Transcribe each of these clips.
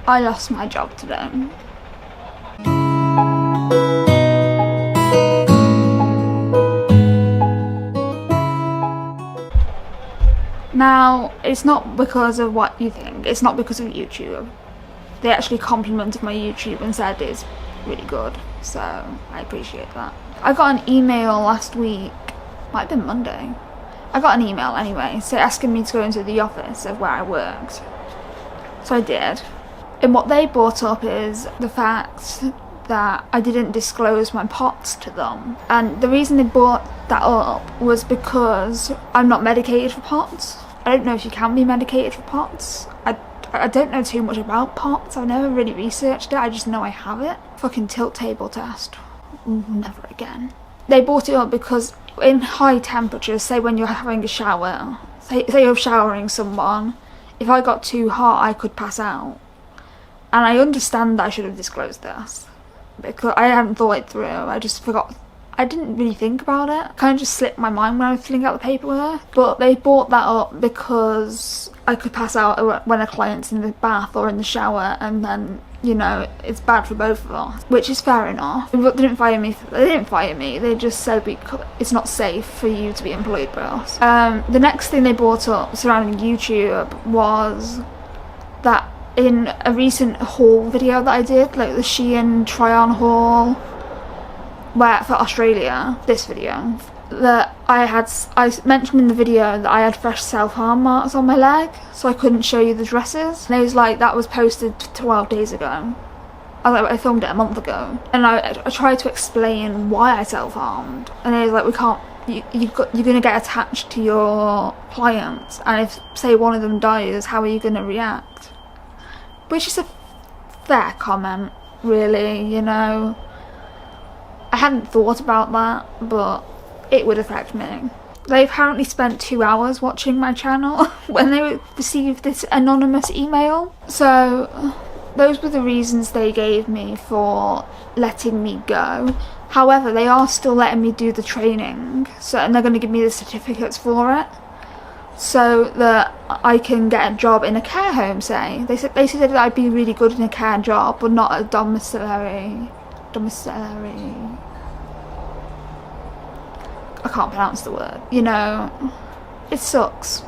I lost my job today. Now, it's not because of what you think, it's not because of YouTube. They actually complimented my YouTube and said it's really good, so I appreciate that. I got an email last week, might have been Monday. I got an email anyway, so asking me to go into the office of where I worked. So I did. And what they brought up is the fact that I didn't disclose my POTS to them. And the reason they brought that up was because I'm not medicated for POTS. I don't know if you can be medicated for POTS. I don't know too much about POTS. I've never really researched it. I just know I have it. Fucking tilt table test. Never again. They brought it up because in high temperatures, say when you're having a shower, say you're showering someone, if I got too hot I could pass out. And I understand that I should have disclosed this, because I hadn't thought it through. I just forgot. I didn't really think about it. Kind of just slipped my mind when I was filling out the paperwork. But they brought that up because I could pass out when a client's in the bath or in the shower, and then, you know, it's bad for both of us, which is fair enough. But they didn't fire me. They didn't fire me. They just said it's not safe for you to be employed by us. The next thing they brought up surrounding YouTube was that in a recent haul video that I did, like the Shein try-on haul, where for Australia, this video, that I mentioned in the video that I had fresh self-harm marks on my leg, so I couldn't show you the dresses. And it was like, that was posted 12 days ago. I filmed it a month ago, and I tried to explain why I self-harmed, and it was like, we can't. You're gonna get attached to your clients, and if, say, one of them dies, how are you gonna react? Which is a fair comment, really, you know. I hadn't thought about that, but it would affect me. They apparently spent 2 hours watching my channel when they received this anonymous email. So those were the reasons they gave me for letting me go. However, they are still letting me do the training, and they're going to give me the certificates for it, so that I can get a job in a care home, say. They said that I'd be really good in a care job, but not a domiciliary. I can't pronounce the word. You know, it sucks.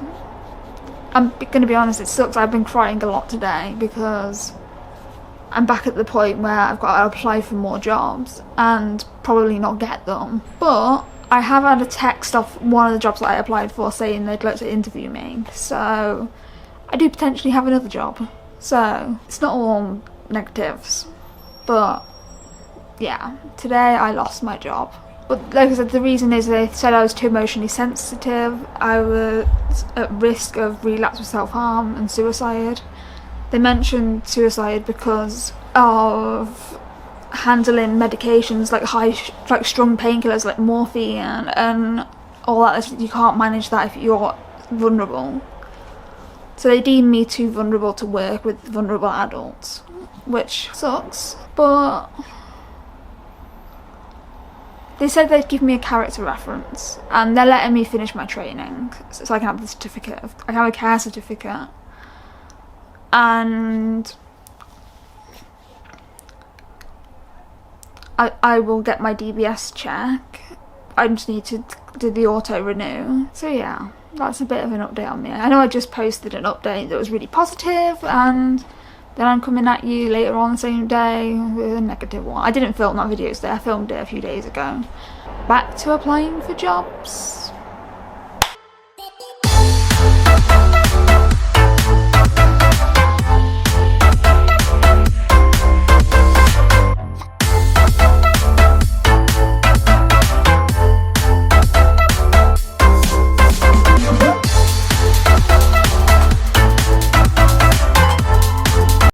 I'm going to be honest, it sucks. I've been crying a lot today because I'm back at the point where I've got to apply for more jobs and probably not get them. But I have had a text off one of the jobs that I applied for saying they'd like to interview me. So I do potentially have another job. So it's not all negatives. But yeah, today I lost my job. But like I said, the reason is they said I was too emotionally sensitive, I was at risk of relapse with self-harm and suicide. They mentioned suicide because of handling medications like strong painkillers like morphine and all that. You can't manage that if you're vulnerable. So they deem me too vulnerable to work with vulnerable adults, which sucks, but they said they'd give me a character reference, and they're letting me finish my training so I can have the certificate. I can have a care certificate, and I will get my DBS check. I just need to do the auto renew. So yeah, that's a bit of an update on me. I know I just posted an update that was really positive, and then I'm coming at you later on the same day with a negative one. I didn't film that video today, I filmed it a few days ago. Back to applying for jobs.